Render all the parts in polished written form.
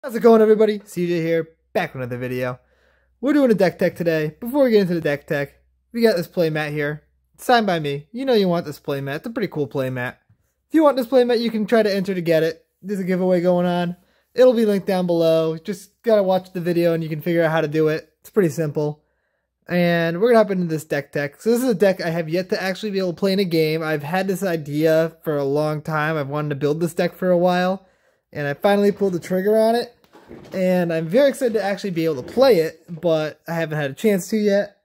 How's it going, everybody? CJ here, back with another video. We're doing a deck tech today. Before we get into the deck tech, we got this playmat here. It's signed by me. You know you want this playmat. It's a pretty cool playmat. If you want this playmat, you can try to enter to get it. There's a giveaway going on. It'll be linked down below. Just gotta watch the video and you can figure out how to do it. It's pretty simple. And we're gonna hop into this deck tech. So this is a deck I have yet to actually be able to play in a game. I've had this idea for a long time. I've wanted to build this deck for a while. And I finally pulled the trigger on it. And I'm very excited to actually be able to play it, but I haven't had a chance to yet.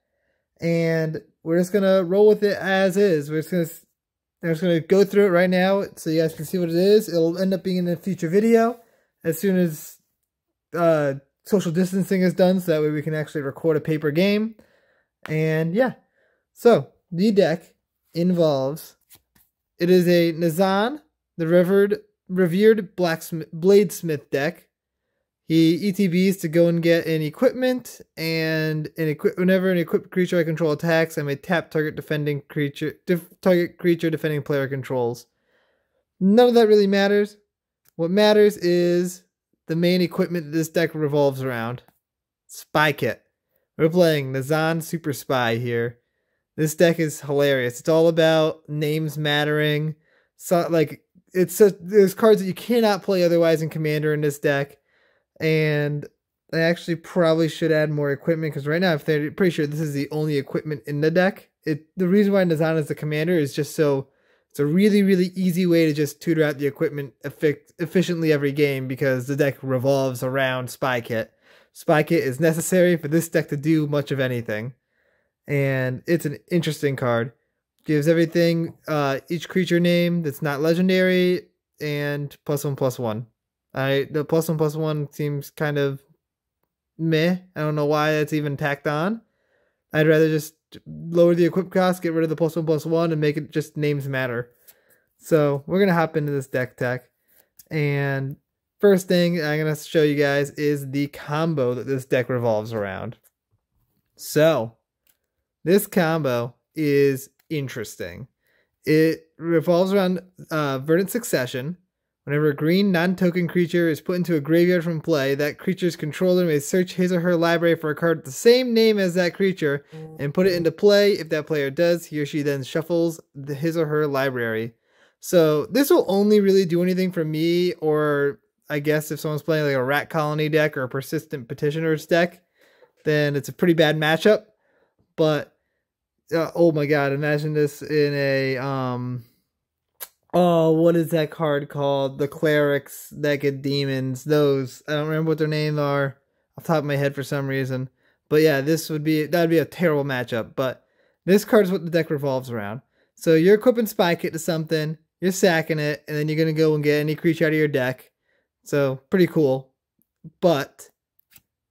And we're just going to roll with it as is. I'm just going to go through it right now so you guys can see what it is. It'll end up being in a future video as soon as social distancing is done, so that way we can actually record a paper game. And yeah, so the deck involves, it is a Nazahn, the revered bladesmith deck. He ETBs to go and get an equipment, and whenever an equipped creature I control attacks, I may tap target creature defending player controls. None of that really matters. What matters is the main equipment that this deck revolves around. Spy Kit. We're playing Nazahn Super Spy here. This deck is hilarious. It's all about names mattering. So there's cards that you cannot play otherwise in Commander in this deck. And I actually probably should add more equipment, because right now I'm pretty sure this is the only equipment in the deck. The reason why Nazahn is the commander is just so it's a really, really easy way to just tutor out the equipment efficiently every game, because the deck revolves around Spy Kit. Spy Kit is necessary for this deck to do much of anything. And it's an interesting card. Gives everything, each creature name that's not legendary, and +1/+1. The +1/+1 seems kind of meh. I don't know why that's even tacked on. I'd rather just lower the equip cost, get rid of the +1/+1, and make it just names matter. So we're going to hop into this deck tech. And first thing I'm going to show you guys is the combo that this deck revolves around. So this combo is interesting. It revolves around Verdant Succession. Whenever a green non-token creature is put into a graveyard from play, that creature's controller may search his or her library for a card with the same name as that creature and put it into play. If that player does, he or she then shuffles his or her library. So this will only really do anything for me, or I guess if someone's playing like a Rat Colony deck or a Persistent Petitioners deck, then it's a pretty bad matchup. But oh my god, imagine this in a oh, what is that card called? The Clerics that get demons. Those, I don't remember what their names are off the top of my head for some reason. But yeah, that would be a terrible matchup. But this card is what the deck revolves around. So you're equipping Spy Kit to something, you're sacking it, and then you're going to go and get any creature out of your deck. So pretty cool. But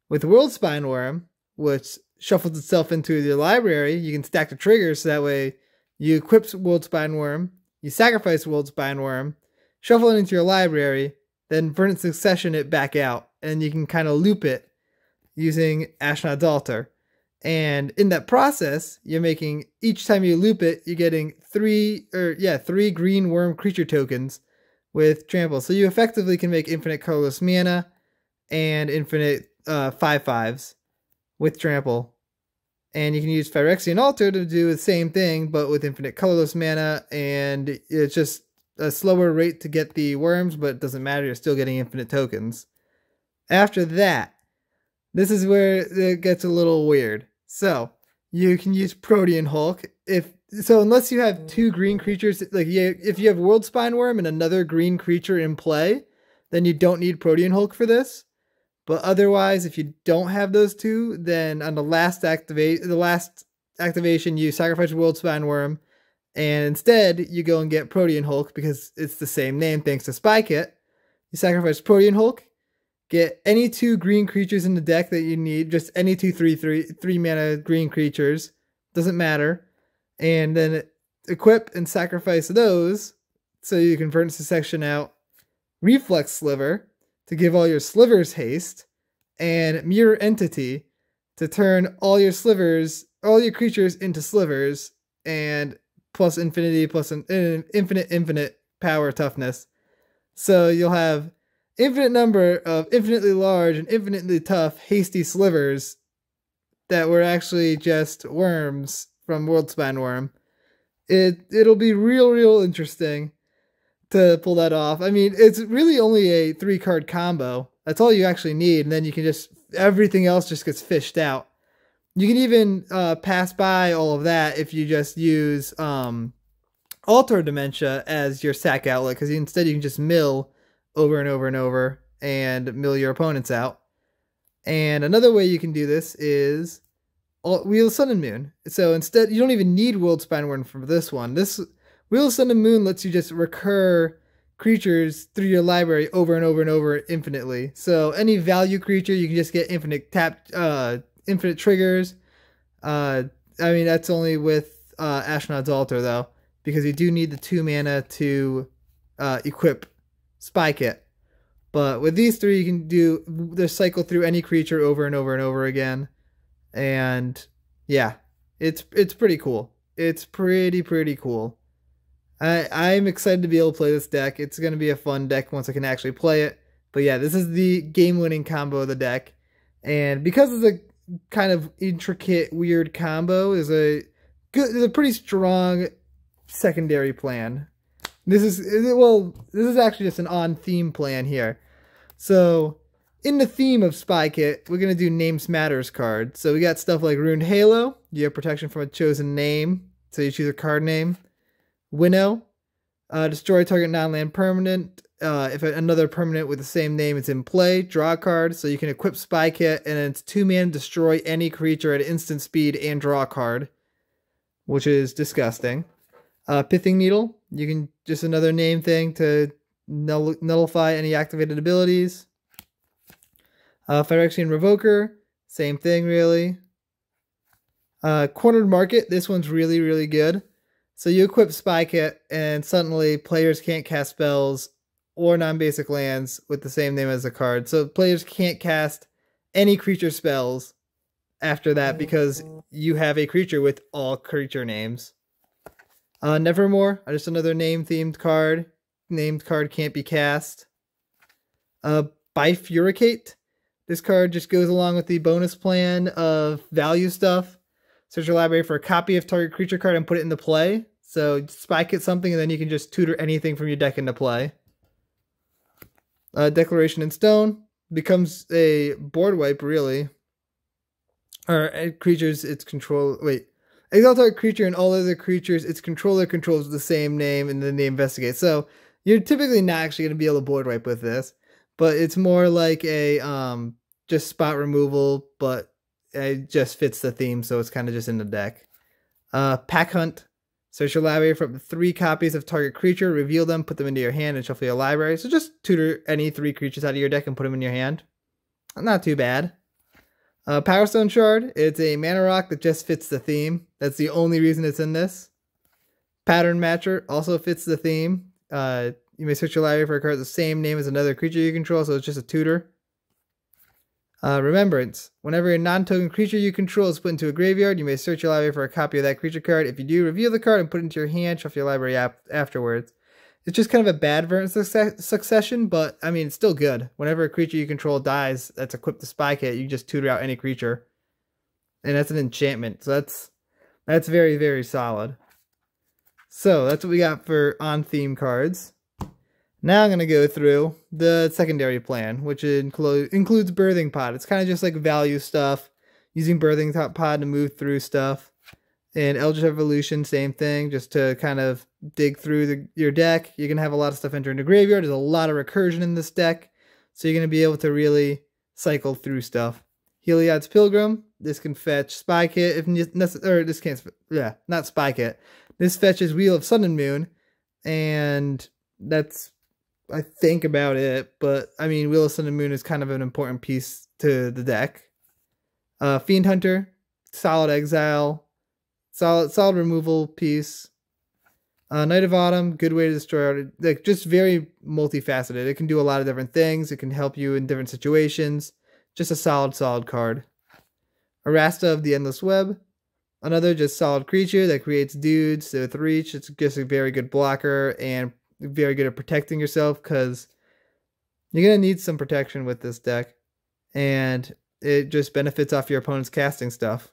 with World Spineworm, which shuffles itself into your library, you can stack the triggers, so that way you equip World Spineworm, you sacrifice World Spineworm, shuffle it into your library, then Verdant Succession it back out, and you can kind of loop it using Ashnod's Altar. And in that process, you're making, each time you loop it, you're getting three green worm creature tokens with trample. So you effectively can make infinite colorless mana and infinite 5/5s with trample. And you can use Phyrexian Altar to do the same thing, but with infinite colorless mana, and it's just a slower rate to get the worms, but it doesn't matter, you're still getting infinite tokens. After that, this is where it gets a little weird. So, you can use Protean Hulk. Unless you have two green creatures, if you have World Spineworm and another green creature in play, then you don't need Protean Hulk for this. But otherwise, if you don't have those two, then on the last activation, you sacrifice World Spineworm, and instead you go and get Protean Hulk, because it's the same name thanks to Spy Kit. You sacrifice Protean Hulk, get any two green creatures in the deck that you need, just any two 3 mana green creatures, doesn't matter, and then equip and sacrifice those, so you can Verdant Succession out Reflex Sliver to give all your slivers haste, and Mirror Entity to turn all your creatures into slivers, and plus infinity, plus an infinite power toughness. So you'll have infinite number of infinitely large and infinitely tough hasty slivers that were actually just worms from Worldspine Worm. It'll be real interesting to pull that off. I mean, it's really only a 3-card combo. That's all you actually need, and then you can just, everything else just gets fished out. You can even pass by all of that if you just use Altar Dementia as your sack outlet, because instead you can just mill over and over and over and mill your opponents out. And another way you can do this is Wheel of Sun and Moon. So instead, you don't even need Worldspine Worm for this one. This Wheel of Sun and Moon lets you just recur creatures through your library over and over and over infinitely. So any value creature, you can just get infinite infinite triggers. I mean, that's only with Ashnod's Altar though, because you do need the 2 mana to equip Spy Kit. But with these 3, you can do the cycle through any creature over and over and over again. And yeah, it's pretty cool. It's pretty cool. I'm excited to be able to play this deck. It's going to be a fun deck once I can actually play it. But yeah, this is the game-winning combo of the deck. And because it's a kind of intricate, weird combo, there's a pretty strong secondary plan. This is actually just an on-theme plan here. So, in the theme of Spy Kit, we're going to do Names Matters card. So we got stuff like Runed Halo. You have protection from a chosen name. So you choose a card name. Winnow. Destroy target non-land permanent. If another permanent with the same name is in play, draw a card. So you can equip Spy Kit, and it's 2 mana, destroy any creature at instant speed and draw a card, which is disgusting. Pithing Needle. You can just another name thing to nullify any activated abilities. Phyrexian Revoker, same thing really. Cornered Market, this one's really good. So you equip Spy Kit, and suddenly players can't cast spells or non-basic lands with the same name as a card. So players can't cast any creature spells after that because you have a creature with all creature names. Nevermore, just another name-themed card. Named card can't be cast. Bifurcate. This card just goes along with the bonus plan of value stuff. Search your library for a copy of target creature card and put it into play. So Spy Kit something, and then you can just tutor anything from your deck into play. Declaration in Stone becomes a board wipe, really. Or creatures its control. Wait. Exile target creature and all other creatures its controller controls the same name, and then they investigate. So you're typically not actually going to be able to board wipe with this, but it's more like a just spot removal, but it just fits the theme, so it's kind of just in the deck. Pack Hunt. Search your library for up to 3 copies of target creature, reveal them, put them into your hand, and shuffle your library. So just tutor any 3 creatures out of your deck and put them in your hand. Not too bad. Power Stone Shard. It's a mana rock that just fits the theme. That's the only reason it's in this. Pattern Matcher also fits the theme. You may search your library for a card with the same name as another creature you control, so it's just a tutor. Remembrance. Whenever a non-token creature you control is put into a graveyard, you may search your library for a copy of that creature card. If you do, reveal the card and put it into your hand, shuffle your library afterwards. It's just kind of a bad version of Succession, but I mean, it's still good. Whenever a creature you control dies that's equipped to Spy Kit, you can just tutor out any creature. And that's an enchantment, so that's very solid. So that's what we got for on-theme cards. Now I'm going to go through the secondary plan, which includes Birthing Pod. It's kind of just like value stuff, using Birthing Pod to move through stuff. And Eldritch Evolution, same thing, just to kind of dig through your deck. You're going to have a lot of stuff entering the graveyard. There's a lot of recursion in this deck, so you're going to be able to really cycle through stuff. Heliod's Pilgrim. This can fetch Spy Kit if necessary. Or this can't. Yeah, not Spy Kit. This fetches Wheel of Sun and Moon, and that's, I think, about it. But I mean, Wheel of Sun and Moon is kind of an important piece to the deck. Fiend Hunter, solid exile, solid removal piece. Night of Autumn, good way to destroy, like, just very multifaceted. It can do a lot of different things. It can help you in different situations. Just a solid card. Arasta of the Endless Web, another just solid creature that creates dudes with reach. It's just a very good blocker and very good at protecting yourself, because You're going to need some protection with this deck, and it just benefits off your opponent's casting stuff.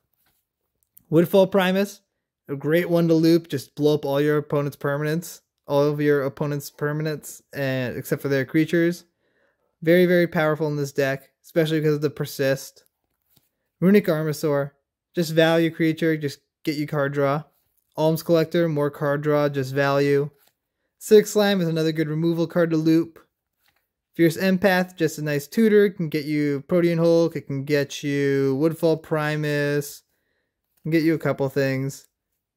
Woodfall Primus, a great one to loop. Just blow up all your opponent's permanents, and except for their creatures. Very, very powerful in this deck, especially because of the persist. Runic Armasaur, just value creature, just get you card draw. Alms Collector, more card draw, just value. Acidic Slime is another good removal card to loop. Fierce Empath, just a nice tutor, can get you Protean Hulk, it can get you Woodfall Primus, can get you a couple things.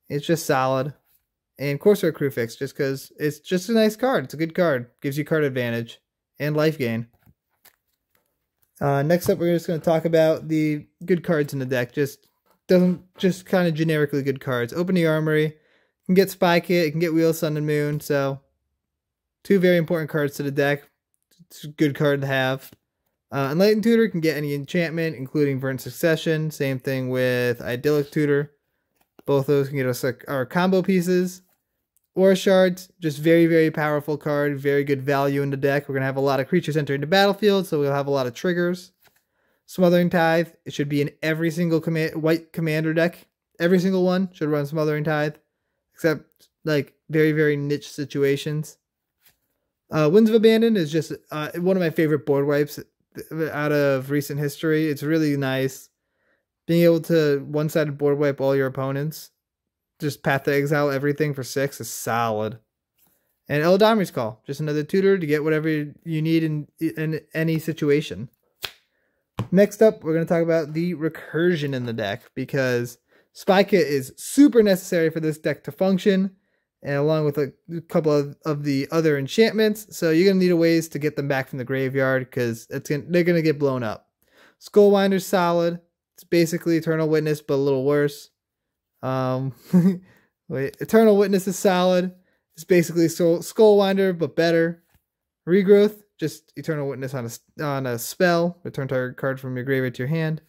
It's just solid. And Corsair Crewfix, just because it's just a nice card. It's a good card. Gives you card advantage and life gain. Next up, we're just going to talk about the good cards in the deck. Just kind of generically good cards. Open the Armory. You can get Spy Kit. You can get Wheel, Sun, and Moon. So, two very important cards to the deck. It's a good card to have. Enlightened Tutor can get any enchantment, including Verdant Succession. Same thing with Idyllic Tutor. Both those can get us our combo pieces. Aura Shards, just very, very powerful card. Very good value in the deck. We're going to have a lot of creatures entering the battlefield, so we'll have a lot of triggers. Smothering Tithe, it should be in every single white commander deck. Every single one should run Smothering Tithe, except like very, very niche situations. Winds of Abandon is just one of my favorite board wipes out of recent history. It's really nice. Being able to one-sided board wipe all your opponents. Just Path to Exile everything for 6 is solid. And Eladamri's Call, just another tutor to get whatever you need in any situation. Next up, we're going to talk about the Recursion in the deck, because Spy Kit is super necessary for this deck to function, and along with a couple of the other enchantments. So you're going to need a ways to get them back from the graveyard, because they're going to get blown up. Skullwinder's solid. It's basically Eternal Witness, but a little worse. Eternal Witness is solid. It's basically Skullwinder, but better. Regrowth, just Eternal Witness on a spell. Return target card from your graveyard to your hand.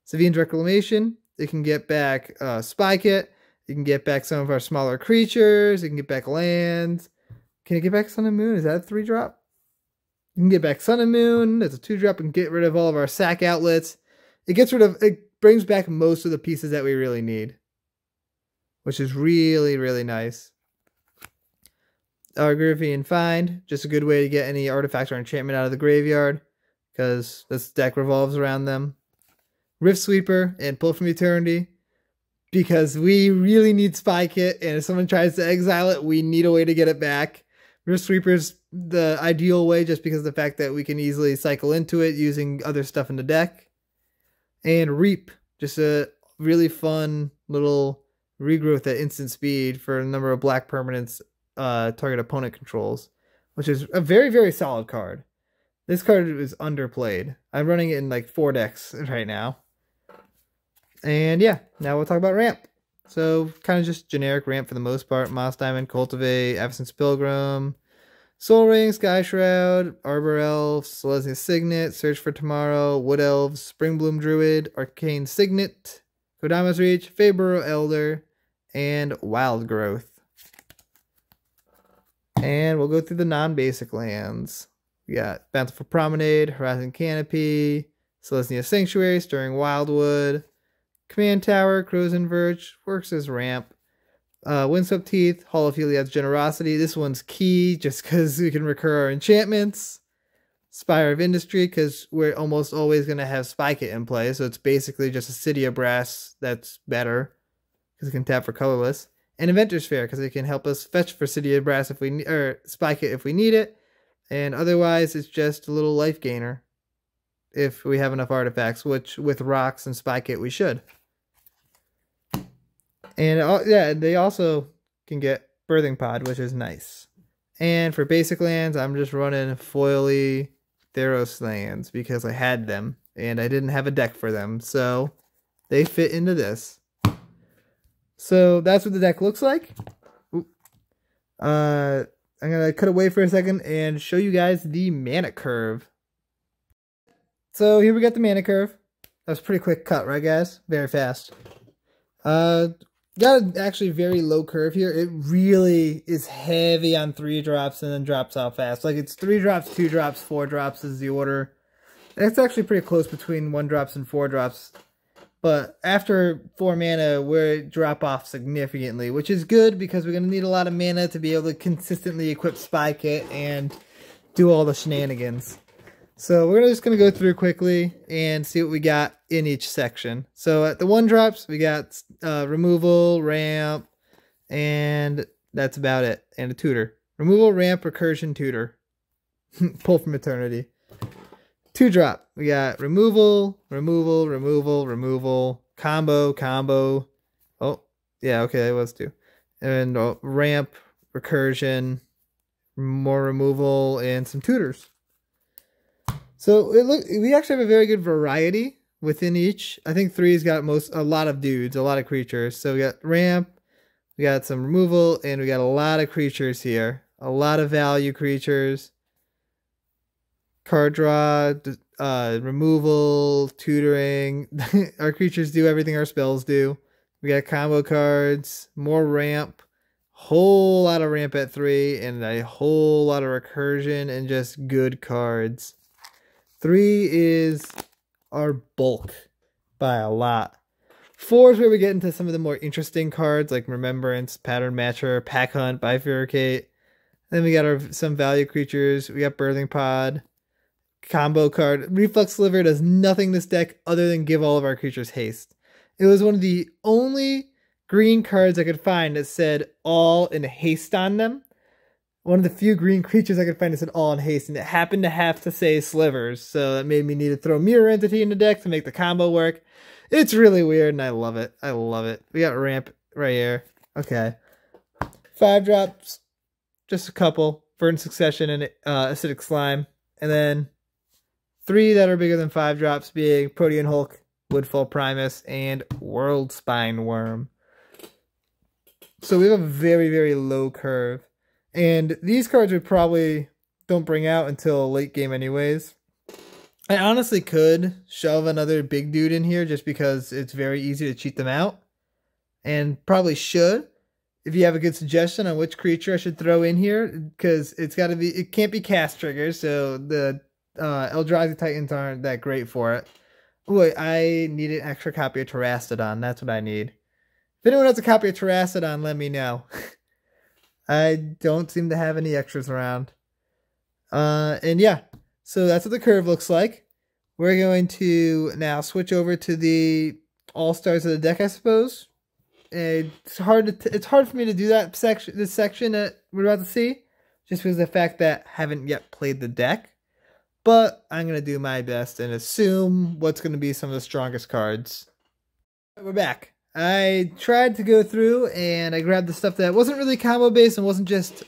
Sevine's Reclamation, it can get back Spy Kit. You can get back some of our smaller creatures. You can get back lands. Can you get back Sun and Moon? Is that a 3-drop? You can get back Sun and Moon. That's a 2-drop, and get rid of all of our sack outlets. It brings back most of the pieces that we really need, which is really, really nice. Argivian Find, just a good way to get any artifact or enchantment out of the graveyard, because this deck revolves around them. Rift Sweeper and Pull from Eternity, because we really need Spy Kit, and if someone tries to exile it, we need a way to get it back. Rift Sweeper's the ideal way, just because of the fact that we can easily cycle into it using other stuff in the deck. And Reap, just a really fun little regrowth at instant speed for a number of black permanents target opponent controls, which is a very, very solid card. This card is underplayed. I'm running it in like 4 decks right now. And yeah, now we'll talk about ramp. So kind of just generic ramp for the most part. Moss Diamond, Cultivate, Avacyn's Pilgrim, Soul Ring, Sky Shroud, Arbor Elf, Selesnya Signet, Search for Tomorrow, Wood Elves, Springbloom Druid, Arcane Signet, Kodama's Reach, Fabro Elder, and Wild Growth. And we'll go through the non-basic lands. We got Bountiful Promenade, Horizon Canopy, Selesnya Sanctuary, Stirring Wildwood, Command Tower, Crow's Verge, works as ramp. Windswept Teeth, Hall of Heliod's Generosity. This one's key just because we can recur our enchantments. Spire of Industry, because we're almost always going to have Spy Kit in play, so it's basically just a City of Brass that's better, because it can tap for colorless. And Inventor's Fair, because it can help us fetch for City of Brass or Spy Kit if we need it. And otherwise, it's just a little life gainer if we have enough artifacts, which with rocks and Spy Kit we should. And yeah, they also can get Birthing Pod, which is nice. And for basic lands, I'm just running foily Theros lands because I had them and I didn't have a deck for them, so they fit into this. So that's what the deck looks like. I'm gonna cut away for a second and show you guys the mana curve. So here we got the mana curve. That was a pretty quick cut, right guys? Very fast. got an actually very low curve here. It really is heavy on 3 drops and then drops off fast. Like it's 3 drops, 2 drops, 4 drops is the order. And it's actually pretty close between 1 drops and 4 drops. But after 4 mana, we drop off significantly, which is good because we're going to need a lot of mana to be able to consistently equip Spy Kit and do all the shenanigans. So we're just going to go through quickly and see what we got in each section. So at the 1 drops, we got removal, ramp, and that's about it. And a tutor. Removal, ramp, recursion, tutor. Pull from eternity. 2 drop. We got removal, removal, removal, removal, combo, combo. Oh, yeah, okay, it was 2. And ramp, recursion, more removal, and some tutors. So we actually have a very good variety within each. I think 3's got a lot of dudes, a lot of creatures. So we got ramp, we got some removal, and we got a lot of creatures here. A lot of value creatures. Card draw, removal, tutoring. Our creatures do everything our spells do. We got combo cards, more ramp, whole lot of ramp at 3, and a whole lot of recursion and just good cards. 3 is our bulk by a lot. 4 is where we get into some of the more interesting cards like Remembrance, Pattern Matcher, Pack Hunt, Bifurcate. Then we got some value creatures. We got Birthing Pod. Combo card. Reflex Sliver does nothing in this deck other than give all of our creatures haste. It was one of the only green cards I could find that said all in haste on them. One of the few green creatures I could find that said all in haste, and it happened to have to say Slivers, so that made me need to throw Mirror Entity in the deck to make the combo work. It's really weird, and I love it. I love it. We got ramp right here. Okay. 5 drops. Just a couple. Verdant Succession and Acidic Slime. And then 3 that are bigger than 5 drops being Protean Hulk, Woodfall Primus, and World Spine Worm. So we have a very, very low curve. And these cards we probably don't bring out until late game anyways. I honestly could shove another big dude in here just because it's very easy to cheat them out. And probably should. If you have a good suggestion on which creature I should throw in here. Because it can't be cast triggers. So the Eldrazi Titans aren't that great for it. Wait, I need an extra copy of Terastodon. That's what I need. If anyone has a copy of Terastodon, let me know. I don't seem to have any extras around. And yeah, so that's what the curve looks like. We're going to now switch over to the all-stars of the deck, I suppose. It's hard for me to do this section that we're about to see, just because of the fact that I haven't yet played the deck. But I'm going to do my best and assume what's going to be some of the strongest cards. We're back. I tried to go through and I grabbed the stuff that wasn't really combo based and wasn't just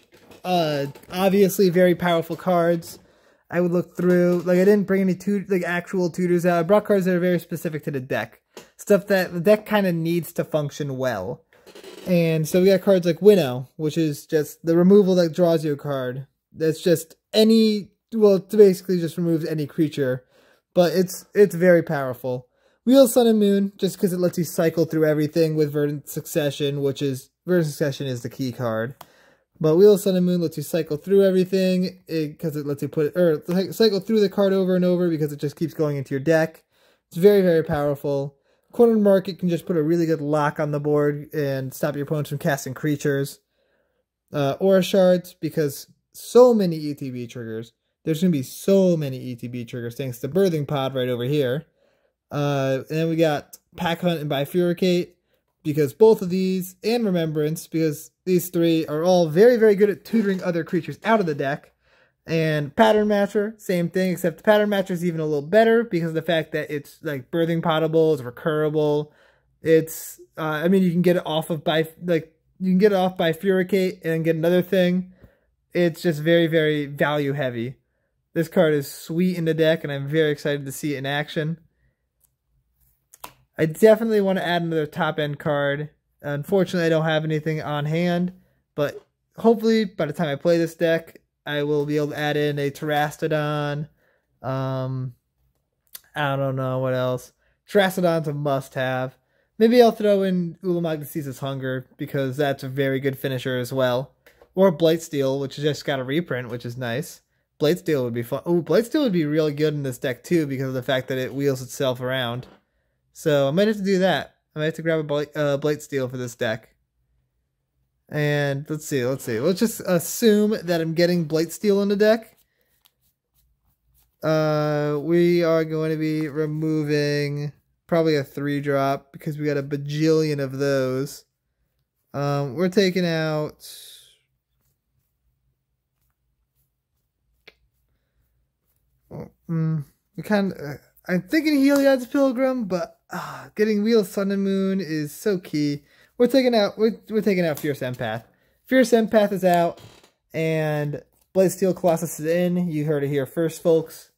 obviously very powerful cards. I would look through, like I didn't bring any actual tutors out. I brought cards that are very specific to the deck. Stuff that the deck kind of needs to function well. And so we got cards like Winnow, which is just the removal that draws you a card. That's just well, it basically just removes any creature. But it's very powerful. Wheel Sun and Moon, just because it lets you cycle through everything with Verdant Succession, Verdant Succession is the key card. But Wheel Sun and Moon lets you cycle through everything, because it lets you cycle through the card over and over because it just keeps going into your deck. It's very, very powerful. Cornered Market can just put a really good lock on the board and stop your opponents from casting creatures. Aura Shards, because so many ETB triggers. There's going to be so many ETB triggers thanks to Birthing Pod right over here. And then we got Pack Hunt and Bifurcate, because both of these, and Remembrance, because these 3 are all very, very good at tutoring other creatures out of the deck. And Pattern Matcher, same thing, except the Pattern Matcher is even a little better because of the fact that it's like Birthing Potable, it's recurable. It's, I mean, you can get it off of Bifurcate and get another thing. It's just very, very value heavy. This card is sweet in the deck, and I'm very excited to see it in action. I definitely want to add another top-end card. Unfortunately, I don't have anything on hand, but hopefully by the time I play this deck, I will be able to add in a Terastodon. I don't know what else. Terastodon's a must-have. Maybe I'll throw in Ulamagnacis's Hunger, because that's a very good finisher as well. Or Blightsteel, which just got a reprint, which is nice. Blightsteel would be fun. Oh, Blightsteel would be really good in this deck too, because of the fact that it wheels itself around. So I might have to do that. I might have to grab a Blightsteel for this deck. And let's see. Let's just assume that I'm getting Blightsteel in the deck. We are going to be removing probably a 3-drop, because we got a bajillion of those. We're taking out... I'm thinking Heliod's Pilgrim, but getting Wheel Sun and Moon is so key. We're taking out Fierce Empath. Fierce Empath is out, and Blightsteel Colossus is in. You heard it here first, folks.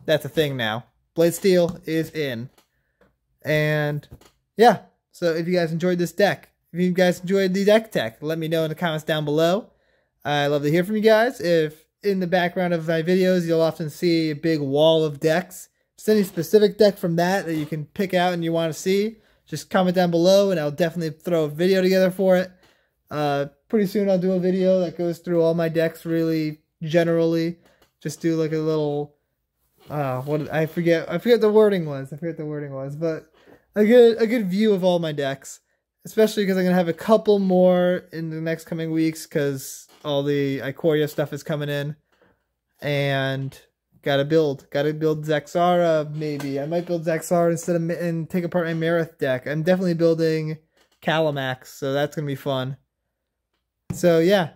That's a thing now. Blightsteel is in. And yeah, so if you guys enjoyed this deck, if you guys enjoyed the deck tech, let me know in the comments down below. I love to hear from you guys. If in the background of my videos, you'll often see a big wall of decks. Just any specific deck from that you can pick out and you want to see, just comment down below and I'll definitely throw a video together for it. Pretty soon I'll do a video that goes through all my decks really generally. Just do like a little, I forget the wording was. But a good view of all my decks. Especially because I'm going to have a couple more in the next coming weeks, because all the Ikoria stuff is coming in. And gotta build Zaxara, maybe. I might build Zaxara and take apart my Marith deck. I'm definitely building Calamax, so that's going to be fun. So yeah,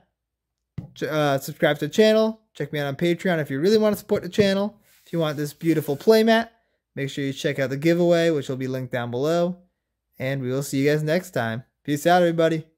subscribe to the channel. Check me out on Patreon if you really want to support the channel. If you want this beautiful playmat, make sure you check out the giveaway, which will be linked down below. And we will see you guys next time. Peace out, everybody.